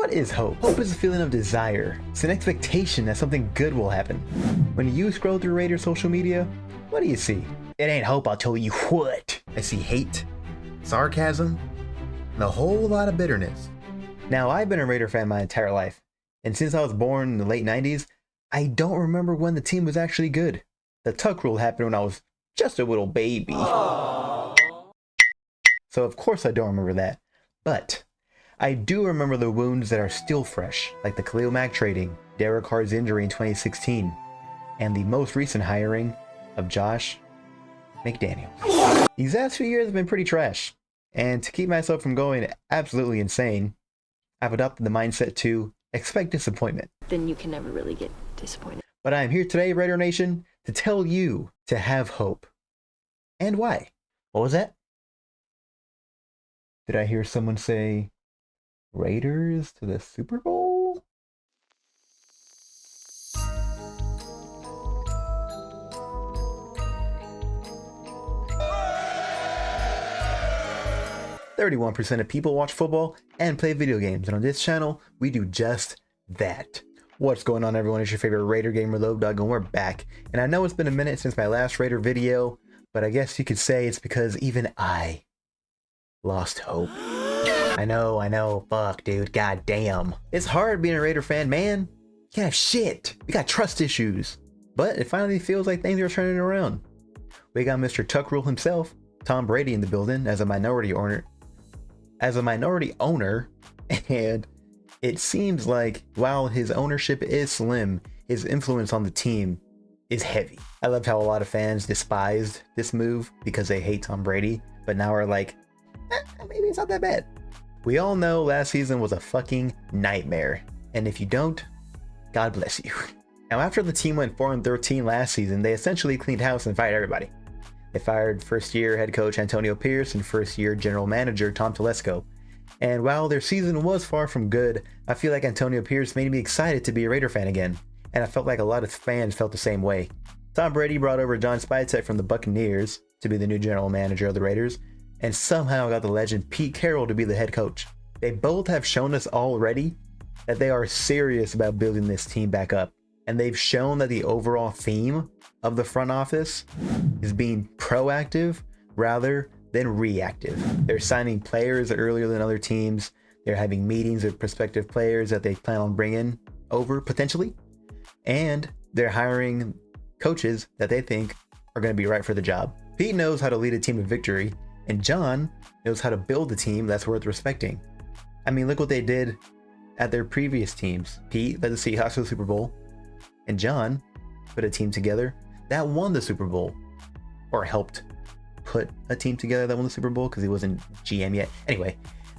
What is hope? Hope is a feeling of desire. It's an expectation that something good will happen. When you scroll through Raiders social media, what do you see? It ain't hope, I'll tell you what. I see hate, sarcasm, and a whole lot of bitterness. Now, I've been a Raider fan my entire life, and since I was born in the late 90s, I don't remember when the team was actually good. The tuck rule happened when I was just a little baby. Aww. So of course I don't remember that. But I do remember the wounds that are still fresh, like the Khalil Mack trading, Derek Carr's injury in 2016, and the most recent hiring of Josh McDaniels. These last few years have been pretty trash, and to keep myself from going absolutely insane, I've adopted the mindset to expect disappointment. Then you can never really get disappointed. But I am here today, Raider Nation, to tell you to have hope. And why? What was that? Did I hear someone say Raiders to the Super Bowl? "31% of people watch football and play video games, and on this channel, we do just that." What's going on, everyone? It's your favorite Raider gamer, Lobedog, and we're back. And I know it's been a minute since my last Raider video, but I guess you could say it's because even I lost hope. I know, fuck, dude, goddamn. It's hard being a Raider fan, man. You can't have shit. We got trust issues. But it finally feels like things are turning around. We got Mr. Tuck Rule himself, Tom Brady, in the building as a minority owner. And it seems like while his ownership is slim, his influence on the team is heavy. I loved how a lot of fans despised this move because they hate Tom Brady, but now are like, maybe it's not that bad. We all know last season was a fucking nightmare, and if you don't, God bless you. Now, after the team went 4-13 last season, they essentially cleaned house and fired everybody. They fired first-year head coach Antonio Pierce and first-year general manager Tom Telesco. And while their season was far from good, I feel like Antonio Pierce made me excited to be a Raider fan again, and I felt like a lot of fans felt the same way. Tom Brady brought over John Spytek from the Buccaneers to be the new general manager of the Raiders, and somehow got the legend Pete Carroll to be the head coach. They both have shown us already that they are serious about building this team back up, and they've shown that the overall theme of the front office is being proactive rather than reactive. They're signing players earlier than other teams. They're having meetings with prospective players that they plan on bringing over potentially, and they're hiring coaches that they think are going to be right for the job. Pete knows how to lead a team to victory, and John knows how to build a team that's worth respecting. I mean, look what they did at their previous teams. Pete led the Seahawks to the Super Bowl, and John put a team together that won the Super Bowl, or helped put a team together that won the Super Bowl because he wasn't GM yet. Anyway,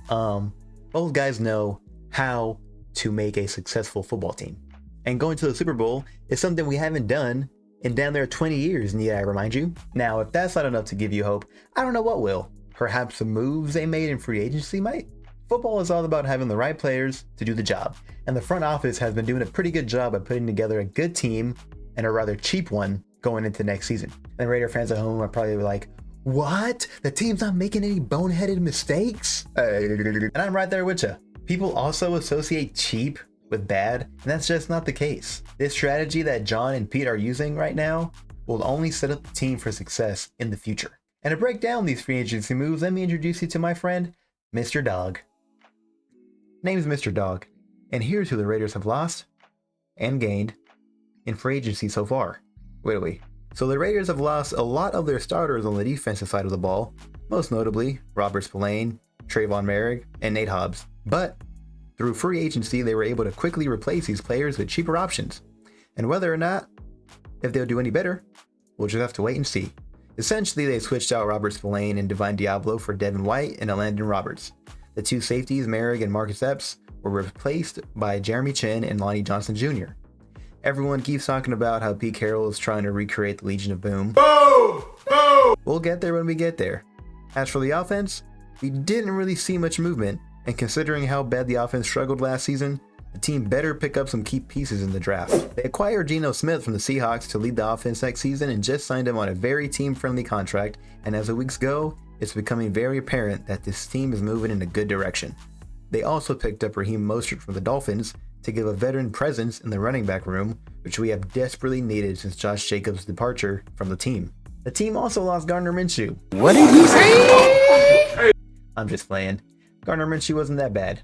both guys know how to make a successful football team. And going to the Super Bowl is something we haven't done in down there 20 years, need I remind you? Now, if that's not enough to give you hope, I don't know what will. Perhaps the moves they made in free agency might? Football is all about having the right players to do the job, and the front office has been doing a pretty good job at putting together a good team and a rather cheap one going into next season. And Raider fans at home are probably like, what? The team's not making any boneheaded mistakes? And I'm right there with you. People also associate cheap with bad, and that's just not the case. This strategy that John and Pete are using right now will only set up the team for success in the future. And to break down these free agency moves, let me introduce you to my friend, Mr. Dog. Name's Mr. Dog, and here's who the Raiders have lost and gained in free agency so far. Wait. So the Raiders have lost a lot of their starters on the defensive side of the ball, most notably Robert Spillane, Trayvon Merrick, and Nate Hobbs. But through free agency, they were able to quickly replace these players with cheaper options. And whether or not, if they'll do any better, we'll just have to wait and see. Essentially, they switched out Robert Spillane and Divine Diablo for Devin White and Landon Roberts. The two safeties, Merrick and Marcus Epps, were replaced by Jeremy Chin and Lonnie Johnson Jr. Everyone keeps talking about how Pete Carroll is trying to recreate the Legion of Boom. Boom! Boom! We'll get there when we get there. As for the offense, we didn't really see much movement, and considering how bad the offense struggled last season, the team better pick up some key pieces in the draft. They acquired Geno Smith from the Seahawks to lead the offense next season and just signed him on a very team-friendly contract, and as the weeks go, it's becoming very apparent that this team is moving in a good direction. They also picked up Raheem Mostert from the Dolphins to give a veteran presence in the running back room, which we have desperately needed since Josh Jacobs' departure from the team. The team also lost Gardner Minshew. What did he say? I'm just playing. Gardner Minshew wasn't that bad.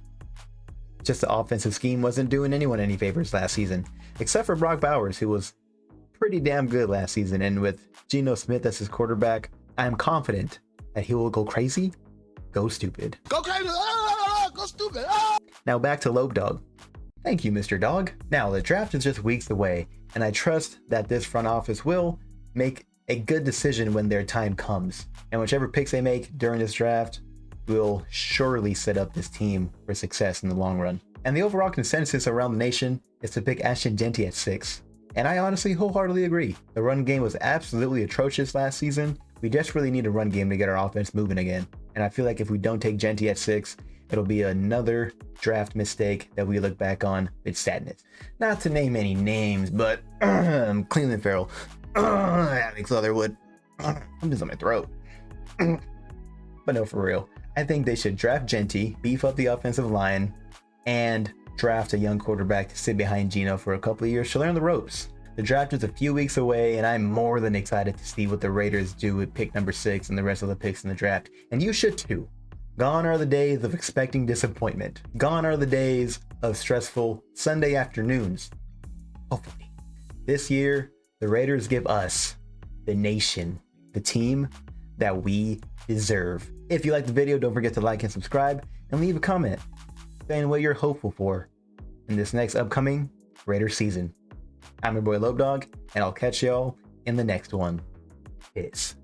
Just the offensive scheme wasn't doing anyone any favors last season, except for Brock Bowers, who was pretty damn good last season. And with Geno Smith as his quarterback, I am confident that he will go crazy, go stupid. Go crazy! Go stupid! Now back to Lope Dog. Thank you, Mr. Dog. Now, the draft is just weeks away, and I trust that this front office will make a good decision when their time comes. And whichever picks they make during this draft will surely set up this team for success in the long run. And the overall consensus around the nation is to pick Ashton Jeanty at 6. And I honestly wholeheartedly agree. The run game was absolutely atrocious last season. We desperately need a run game to get our offense moving again. And I feel like if we don't take Jeanty at 6, it'll be another draft mistake that we look back on with sadness. Not to name any names, but Cleveland Farrell, Alex Leatherwood, I'm just on my throat. But no, for real. I think they should draft Jeanty, beef up the offensive line, and draft a young quarterback to sit behind Geno for a couple of years to learn the ropes. The draft is a few weeks away, and I'm more than excited to see what the Raiders do with pick number 6 and the rest of the picks in the draft. And you should too. Gone are the days of expecting disappointment. Gone are the days of stressful Sunday afternoons. Hopefully. This year, the Raiders give us, the nation, the team that we deserve. If you liked the video, don't forget to like and subscribe and leave a comment saying what you're hopeful for in this next upcoming Raider season. I'm your boy Lope Dog, and I'll catch y'all in the next one. Peace.